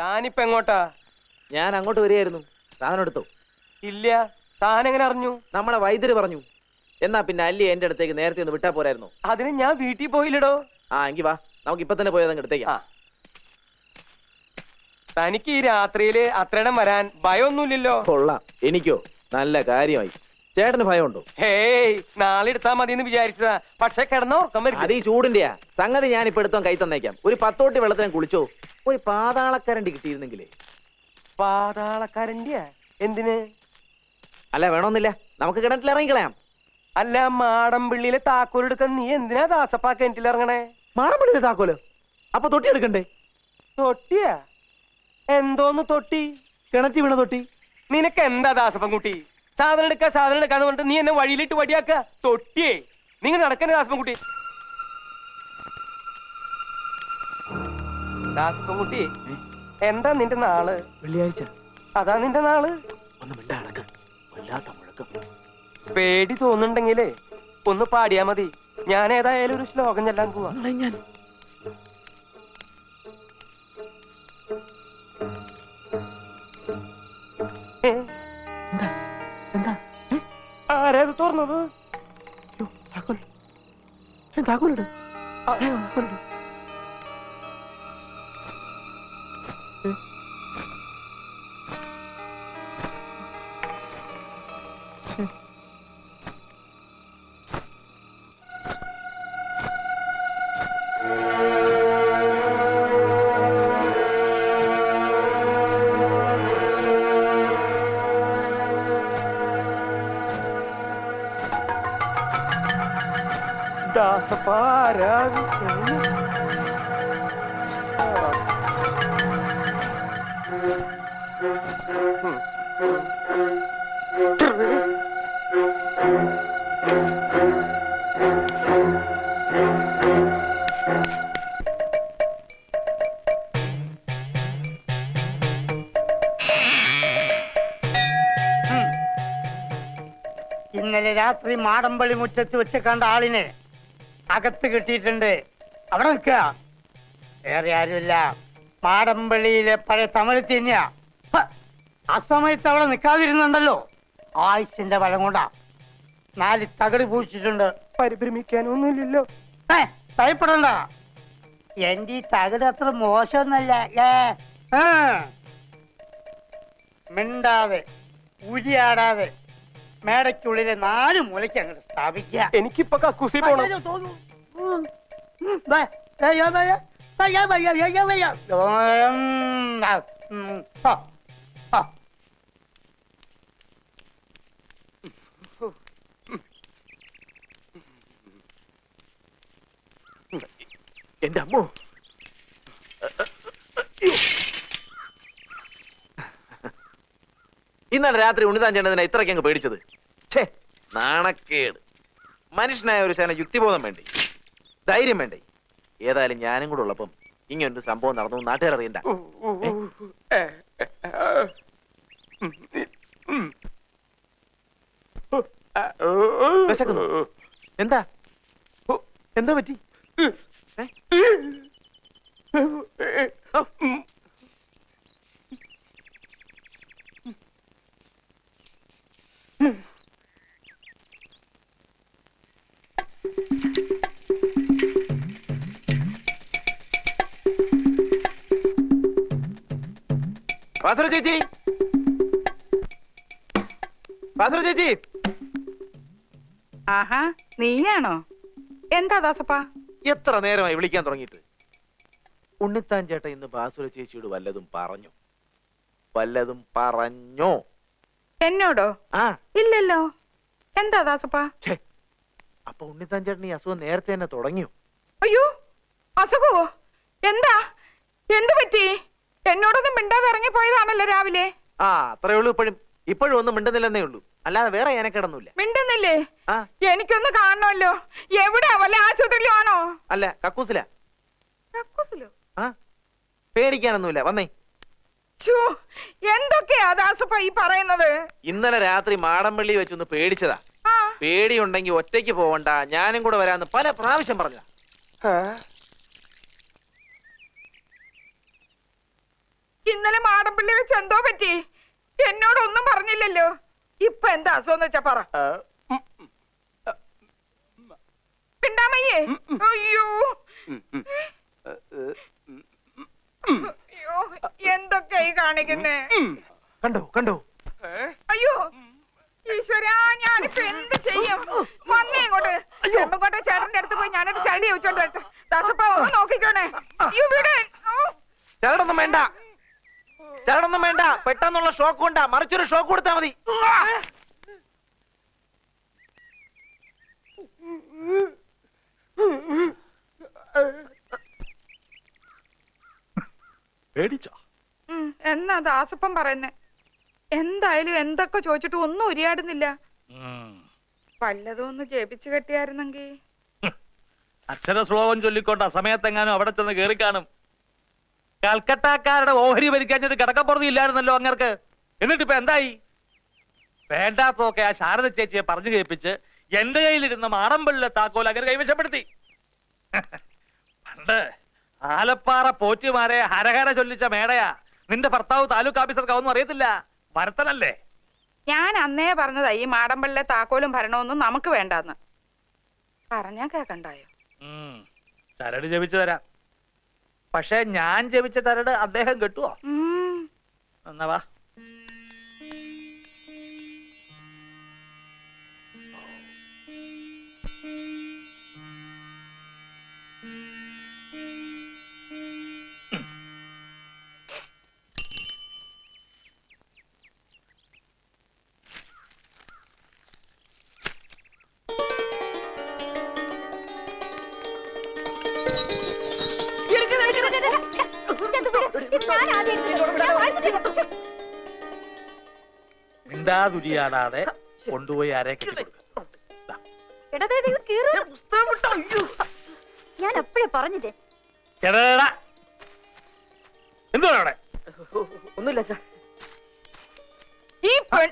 താനിപ്പ എങ്ങോട്ടാ? ഞാൻ അങ്ങോട്ട് വരികയായിരുന്നു. സാധനം എടുത്തോ? ഇല്ല. താൻ എങ്ങനെ അറിഞ്ഞു? നമ്മളെ വൈദ്യര് പറഞ്ഞു. എന്നാ പിന്നെ അല്ലി എന്റെ അടുത്തേക്ക് നേരത്തെ ഒന്ന് വിട്ടാ പോരായിരുന്നു? അതിന് ഞാൻ വീട്ടിൽ പോയില്ലടോ. ആ എങ്കി വാ, നമുക്ക് ഇപ്പൊ തന്നെ പോയത് എടുത്തേക്കാം. തനിക്ക് ഈ രാത്രിയില് അത്രയിടം വരാൻ ഭയമൊന്നുമില്ലല്ലോ? കൊള്ളാം. എനിക്കോ? നല്ല കാര്യമായി. ചേട്ടന് ഭയമുണ്ടോ? ഹേയ്, നാളെ എടുത്താ മതി എന്ന് വിചാരിച്ചതാ. പക്ഷെ കിടന്നോ അത് ഈ ചൂടിന്റെയാ സംഗതി. ഞാൻ ഇപ്പൊ എടുത്തോ കൈ തന്നേക്കാം. ഒരു 10 തൊട്ടി വെള്ളത്തിന് കുളിച്ചോ. ഒരു പാതാളക്കരണ്ടി കിട്ടിയിരുന്നെങ്കിലേ. പാതാളക്കരണ്ടിയാ? എന്തിന്? അല്ല വേണമെന്നില്ല, നമുക്ക് കിണറ്റിൽ ഇറങ്ങിക്കളയാം. അല്ല, മാടമ്പിള്ളിയിലെ താക്കോൽ എടുക്കാൻ നീ എന്തിനാ ദാസപ്പാ കിണറ്റിൽ ഇറങ്ങണേ? മാടമ്പിള്ളിയിലെ താക്കോലോ? അപ്പൊ തൊട്ടി എടുക്കണ്ടേ? തൊട്ടിയാ? എന്തോന്ന് തൊട്ടി? കിണറ്റി വീണ തൊട്ടി. നിനക്ക് എന്താ ദാസപ്പൻകുട്ടി? സാധനം എടുക്കാന്ന് പറഞ്ഞിട്ട് നീ എന്നെ വഴിയിലിട്ട് വടിയാക്ക. തൊട്ടിയേ, നിങ്ങൾ നടക്കണേ ദാസപ്പൻകുട്ടി. ദാസപ്പൻകുട്ടി, എന്താ നിന്റെ നാള്? വെള്ളിയാഴ്ച. അതാ നിന്റെ നാള്? ഒന്ന് മിണ്ടാടക്ക. വല്ലാത്ത മുഴക്കം. പേടി തോന്നുന്നുണ്ടെങ്കിലേ ഒന്ന് പാടിയാ മതി. ഞാൻ ഏതായാലും ഒരു ശ്ലോകം ചെല്ലാൻ പോവാ. ഞാൻ ആരാ തുറന്നത്? താക്കോലിട്. ദാസപ്പാരാ? ഇന്നലെ രാത്രി മാടമ്പള്ളി മുറ്റത്ത് വെച്ച് കണ്ട ആളിനെ അകത്ത് കിട്ടിയിട്ടുണ്ട്. അവിടെ നിൽക്കുക. വേറെ ആരുമില്ല, മാടമ്പള്ളിയിലെ പഴയ തമിഴ് തന്നെയാ. അസമയത്ത് അവിടെ നിൽക്കാതിരുന്നുണ്ടല്ലോ, ആയുസിന്റെ ബലം കൊണ്ടാ. 4 തകട് പൂച്ചിട്ടുണ്ട്. പരിഭ്രമിക്കാനൊന്നുമില്ലല്ലോ. ഭയപ്പെടണ്ട. എന്റെ ഈ തകട് അത്ര മോശമൊന്നല്ല. മിണ്ടാതെ ഉരിയാടാതെ മേടയ്ക്കുള്ളിലെ 4 മൂലയ്ക്ക് അങ്ങോട്ട് സ്ഥാപിക്കുക. എനിക്കിപ്പൊ കക്കൂസി പോണം. എന്റെ അമ്മോ, ഇന്നലെ രാത്രി ഉണ്ണിതാൻ ചേട്ടനെ ഇത്രയ്ക്ക് അങ്ങ് പേടിച്ചത്. ഛേ, നാണക്കേട്. മനുഷ്യനായ ഒരു ശേന യുക്തിബോധം വേണ്ടേ, ധൈര്യം വേണ്ടേ? ഏതായാലും ഞാനും കൂടെ ഉള്ളപ്പം ഇങ്ങനൊരു സംഭവം നടന്നു നാട്ടുകാർ അറിയണ്ട. എന്താ എന്താ പറ്റി? ചേച്ചി, ചേച്ചി. ആഹാ, നീയാണോ? എന്താ ദാസപ്പാ? എത്ര നേരമായി വിളിക്കാൻ തുടങ്ങിയിട്ട്? ഉണ്ണിത്താൻ ചേട്ടൻ ഇന്ന് ബാസുര ചേച്ചിയോട് വല്ലതും പറഞ്ഞോ? എന്നോടോ? ഇല്ലല്ലോ. എന്താ ദാസപ്പാ? അപ്പൊ ഉണ്ണിത്താൻ ചേട്ടൻ ഈ അസുഖം നേരത്തെ തന്നെ തുടങ്ങിയോ? അയ്യോ, അസുഖവോ? എന്താ? എന്ത് പറ്റി? എന്നോടൊന്നും മിണ്ടാതെ ഇറങ്ങിപ്പോയതാണല്ലോ രാവിലെ. അത്രേ ഉള്ളൂ. ഇപ്പോഴും ഒന്നും മിണ്ടുന്നില്ലെന്നേ ഉള്ളൂ, അല്ലാതെ വേറെ ഞാനക്കിടന്നില്ല. മിണ്ടുന്നില്ലേ? എനിക്കൊന്ന് കാണണമല്ലോ. എവിടെയാ? വല്ല ആശുപത്രിയിലും ആണോ? അല്ല, കക്കൂസിലാ. കക്കൂസിലോ? പേടിക്കാനൊന്നുമില്ല, വന്നേ. എന്തൊക്കെയാ ദാസപ്പ ഈ പറയുന്നത്? ഇന്നലെ രാത്രി മാടമ്പള്ളി വെച്ചൊന്ന് പേടിച്ചതാ. പേടിയുണ്ടെങ്കിൽ ഒറ്റയ്ക്ക് പോവണ്ട, ഞാനും കൂടെ വരാന്ന് പല പ്രാവശ്യം പറഞ്ഞതാ. മാടമ്പള്ളി വെച്ച് എന്തോ പറ്റി? എന്നോടൊന്നും പറഞ്ഞില്ലല്ലോ. ഇപ്പൊ എന്താ അസുഖം വെച്ചാ പറ. പിണ്ടാമയ്യേ, അയ്യോ അയ്യോ, എന്തൊക്കെയായി കാണിക്കുന്നേ? കണ്ടോ കണ്ടോ? അയ്യോ ഈശ്വരാ, ഞാനിപ്പോ എന്ത് ചെയ്യും? വന്നേ ഇങ്ങോട്ട്. ചെമ്പങ്കോട്ടെ ചേട്ടന്റെ അടുത്ത് പോയി ഞാനൊരു ചളി വെച്ചോണ്ട് ദാസപ്പ ഒന്ന് നോക്കിക്കോണേ. ഇവിടെ ചരടൊന്നും വേണ്ട, ചരടൊന്നും വേണ്ട. പെട്ടെന്നുള്ള ഷോക്ക് കൊണ്ടാ, മറിച്ചൊരു ഷോക്ക് കൊടുത്താ മതി. പേടിച്ചോ? എന്നാ ദാസപ്പൻ പറയുന്നേ? എന്തായാലും എന്തൊക്കെ ചോദിച്ചിട്ട് ഒന്നും ഉരിയാടുന്നില്ല. വല്ലതും ഒന്ന് ജപിച്ചു കെട്ടിയായിരുന്നെങ്കി. അക്ഷര ശ്ലോകം ചൊല്ലിക്കൊണ്ട് അസമയത്തെങ്ങാനും അവിടെ ചെന്ന് കേറി കാണും. കൽക്കട്ടക്കാരുടെ ഓഹരി ഭരിക്കാഞ്ഞിട്ട് കിടക്കപ്പുറത്ത് ഇല്ലായിരുന്നല്ലോ അങ്ങർക്ക്. എന്നിട്ടിപ്പോ എന്തായി? വേണ്ടാത്തതൊക്കെ ആ ശാരദ ചേച്ചിയെ പറഞ്ഞു കേൾപ്പിച്ച് എന്റെ കയ്യിലിരുന്ന മാടമ്പള്ളിലെ താക്കോൽ അങ്ങനെ കൈവശപ്പെടുത്തി. പണ്ട് ആലപ്പാറ പോറ്റിമാരെ ഹരഹര ചൊല്ലിച്ച മേടയാ. നിന്റെ ഭർത്താവ് താലൂക്ക് ഓഫീസർക്കാവൊന്നും അറിയത്തില്ല, വരത്തനല്ലേ? ഞാൻ അന്നേ പറഞ്ഞതാ ഈ മാടമ്പള്ളിലെ താക്കോലും ഭരണമൊന്നും നമുക്ക് വേണ്ടാന്ന്. പറഞ്ഞാ കേക്കണ്ടായോ? ചരട് ജപിച്ചു തരാം. പക്ഷെ ഞാൻ ജപിച്ച ചരട് അദ്ദേഹം കെട്ടുവോ? എന്നാ വാ. മിണ്ടാതുരിയാടാതെ കൊണ്ടുപോയി ആരെ കെട്ടിക്കൊടുക്ക. ഞാൻ എപ്പോഴേ പറഞ്ഞില്ലേ? ചേട്ടാ എന്തുവാ അവിടെ? ഒന്നുമില്ല. ഈ പെൺ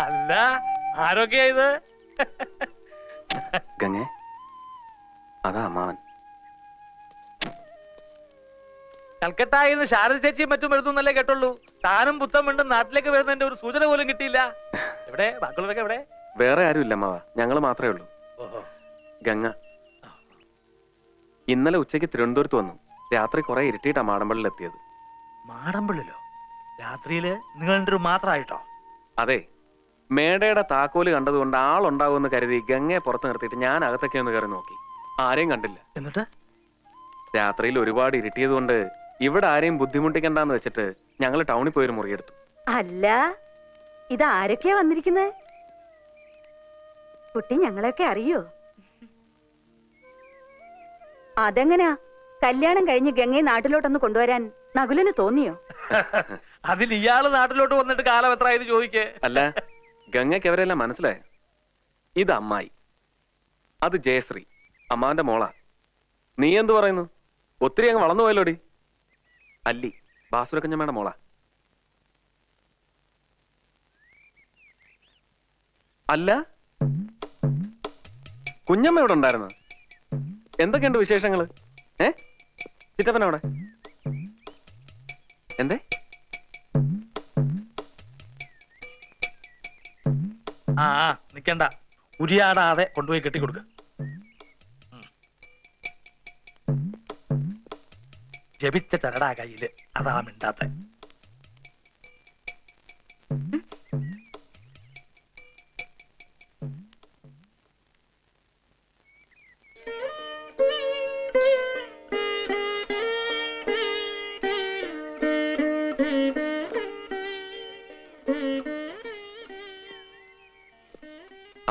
അല്ല, ആരൊക്കെയാ ഇത്? ഗംഗേ, അതാ അമ്മാവൻ. കൽക്കട്ടായിന്ന് ശാരദ ചേച്ചിയും മറ്റും എഴുതുന്നല്ലേ കേട്ടുള്ളൂ. താനും പുത്തം വീണ്ടും നാട്ടിലേക്ക് വരുന്നതിന്റെ ഒരു സൂചന പോലും കിട്ടിയില്ല. എവിടെ ബാക്കിയുള്ളവരൊക്കെ എവിടെ? വേറെ ആരുമില്ല അമ്മാവ, ഞങ്ങള് മാത്രമേ ഉള്ളൂ. ഗംഗ ഇന്നലെ ഉച്ചയ്ക്ക് തിരുവനന്തപുരത്ത് വന്നു. രാത്രി കുറെ ഇരുട്ടിയിട്ടാ മാടമ്പള്ളിൽ എത്തിയത്. മാടമ്പള്ളിലോ? രാത്രിയില് നിങ്ങൾ മാത്രമായിട്ടോ? അതെ, മേടയുടെ താക്കോല് കണ്ടതുകൊണ്ട് ആളുണ്ടാവുമെന്ന് കരുതി ഗംഗയെ പുറത്ത് നിർത്തിയിട്ട് ഞാൻ അകത്തൊക്കെ ഒന്ന് കയറി നോക്കി. ആരെയും കണ്ടില്ല. എന്നിട്ട് രാത്രിയിൽ ഒരുപാട് ഇരുട്ടിയത് കൊണ്ട് ഇവിടെ ആരെയും ബുദ്ധിമുട്ടിക്കണ്ടെന്ന് വെച്ചിട്ട് ഞങ്ങൾ ടൗണിൽ പോയൊരു മുറിയെടുത്തു. അല്ല, ഇത് ആരൊക്കെയാ വന്നിരിക്കുന്നത്? കുട്ടി ഞങ്ങളെയൊക്കെ അറിയോ? അതെങ്ങനെയാ കല്യാണം കഴിഞ്ഞ് ഗംഗയെ നാട്ടിലോട്ടൊന്ന് കൊണ്ടുവരാൻ നകുലിന് തോന്നിയോ? അതിൽ ഇയാള് നാട്ടിലോട്ട് വന്നിട്ട് കാലം എത്ര ആയത് ചോദിക്കേ? അല്ല, ഗംഗയ്ക്ക് അവരെല്ലാം മനസ്സിലായ. ഇത് അമ്മായി, അത് ജയശ്രീ, അമ്മാവന്റെ മോളാ. നീ എന്തു പറയുന്നു? ഒത്തിരി അങ്ങ് വളർന്നു പോയല്ലോടി. അല്ലി, ബാസുരക്കഞ്ഞമ്മയുടെ മോളാ. അല്ല, കുഞ്ഞമ്മ ഇവിടെ ഉണ്ടായിരുന്നു. എന്തൊക്കെയുണ്ട് വിശേഷങ്ങള്? ചിറ്റപ്പനവിടെ എന്തേ? ആ നിക്കണ്ട, ഉരിയാടാതെ കൊണ്ടുപോയി കെട്ടിക്കൊടുക്ക. ജപിച്ച ചരടാ കയ്യില്, അതാ മിണ്ടാത്ത.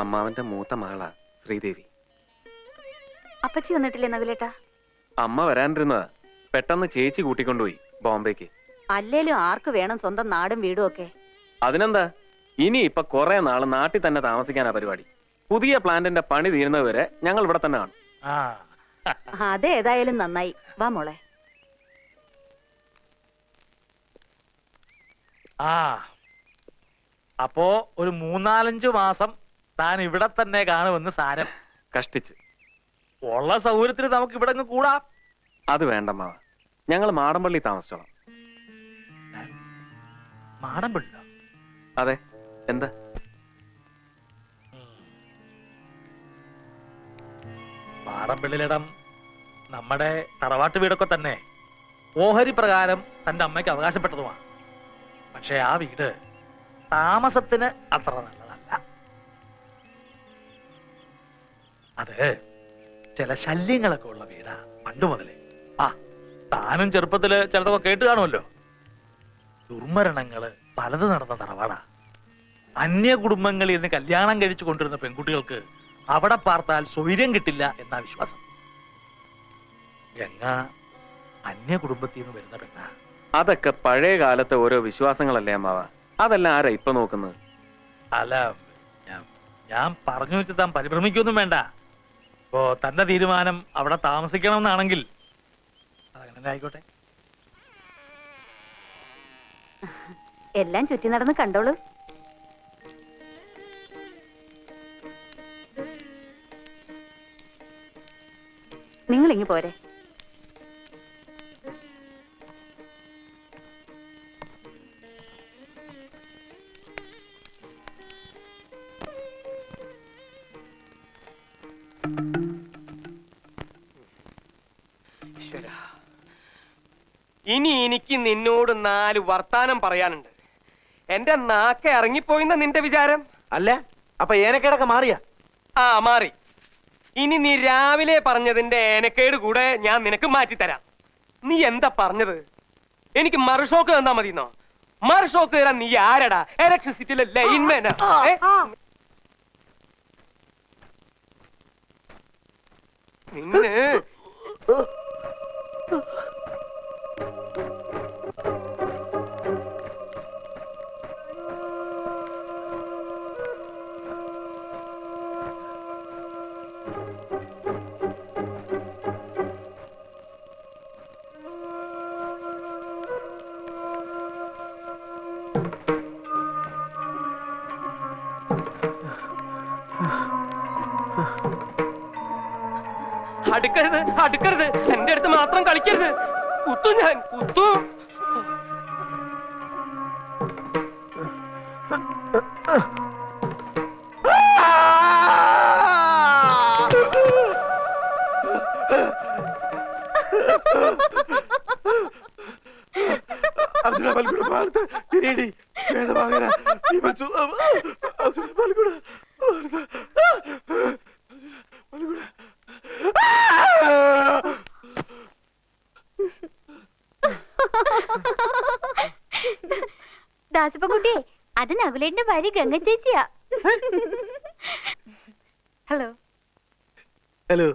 അമ്മാവന്റെ മൂത്ത മകളാ ശ്രീദേവി. അപ്പച്ചി വന്നിട്ടില്ലേ നകുലേട്ടാ? അമ്മ വരാനിരുന്നതാ. പെട്ടെന്ന് ചേച്ചി കൂട്ടിക്കൊണ്ടുപോയി ബോംബേക്ക്. അല്ലേലും ആർക്ക് വേണം സ്വന്തം നാടും വീടും ഒക്കെ? അതിനെന്താ, ഇനി ഇപ്പൊ കുറെ നാള് നാട്ടിൽ തന്നെ താമസിക്കാനാ പരിപാടി. പുതിയ പ്ലാന്റിന്റെ പണി തീരുന്നതുവരെ ഞങ്ങൾ ഇവിടെ തന്നെ കാണും. ആ അതേതായാലും നന്നായി. വാ മോളെ. ആ അപ്പോ ഒരു 3-4 മാസം താൻ ഇവിടെ തന്നെ കാണുമെന്ന് സാരം. കഷ്ടിച്ച്. ഉള്ള സൗകര്യത്തിന് നമുക്ക് ഇവിടെ അങ്ങ് കൂടാം. അത് വേണ്ടമ്മാവ, ഞങ്ങൾ മാടമ്പള്ളി താമസിച്ചോളാം. മാടമ്പിള്ള? അതെ, എന്താ? മാടമ്പിള്ളിലിടം നമ്മുടെ തറവാട്ട് വീടൊക്കെ തന്നെ ഓഹരി പ്രകാരം തന്റെ അമ്മയ്ക്ക് അവകാശപ്പെട്ടതുമാണ്. പക്ഷെ ആ വീട് താമസത്തിന് അത്ര നല്ലതല്ല. അത് ചില ശല്യങ്ങളൊക്കെ ഉള്ള വീടാ പണ്ട് മുതലേ. ആ താനും ചെറുപ്പത്തില് ചിലതൊക്കെ കേട്ട് കാണുമല്ലോ. ദുർമരണങ്ങള് പലത് നടന്ന തറവാടാ. അന്യ കുടുംബങ്ങളിൽ നിന്ന് കല്യാണം കഴിച്ചു കൊണ്ടിരുന്ന പെൺകുട്ടികൾക്ക് അവിടെ പാർത്താൽ സ്വൈര്യം കിട്ടില്ല എന്നാ വിശ്വാസം. ഗംഗ അന്യ കുടുംബത്തിൽ നിന്ന് വരുന്ന പെണ്ണ. അതൊക്കെ പഴയ കാലത്തെ ഓരോ വിശ്വാസങ്ങളല്ലേ അമ്മാവ? അതെല്ലാം ആരാ ഇപ്പൊ നോക്കുന്നത്? അല്ല, ഞാൻ പറഞ്ഞു വെച്ച് താൻ പരിഭ്രമിക്കൊന്നും വേണ്ട. ഇപ്പോ തന്റെ തീരുമാനം അവിടെ താമസിക്കണമെന്നാണെങ്കിൽ അതങ്ങനെ ആയിക്കോട്ടെ. എല്ലാം ചുറ്റി നടന്ന് കണ്ടോളൂ. നിങ്ങൾ ഇങ്ങ് പോരെ. ഇനി എനിക്ക് നിന്നോട് 4 വർത്താനം പറയാനുണ്ട്. എന്റെ നാക്ക ഇറങ്ങിപ്പോയിന്ന നിന്റെ വിചാരം? അല്ല, അപ്പൊ ഏനക്കേടൊക്കെ മാറിയ? ആ, മാറി. ഇനി നീ രാവിലെ പറഞ്ഞതിന്റെ ഏനക്കേട് കൂടെ ഞാൻ നിനക്ക് മാറ്റിത്തരാം. നീ എന്താ പറഞ്ഞത്? എനിക്ക് മറുഷോക്ക് തന്നാ മതിന്നോ? മറുഷോക്ക് തരാൻ നീ ആരടാ? ഇലക്ട്രിസിറ്റിയിലെ ലൈൻമാനാ? നിന്നെ അടുക്കരുത്, അടുക്കരുത്. എന്റെ അടുത്ത് മാത്രം കളിക്കരുത്. കുത്തു, ഞാൻ കുത്തു. ദാസപ്പൻകുട്ടിയെ, അത് നകുലേന്റെ ഭാര്യ ഗംഗ ചേച്ചിയാ. ഹലോ. ഹലോ.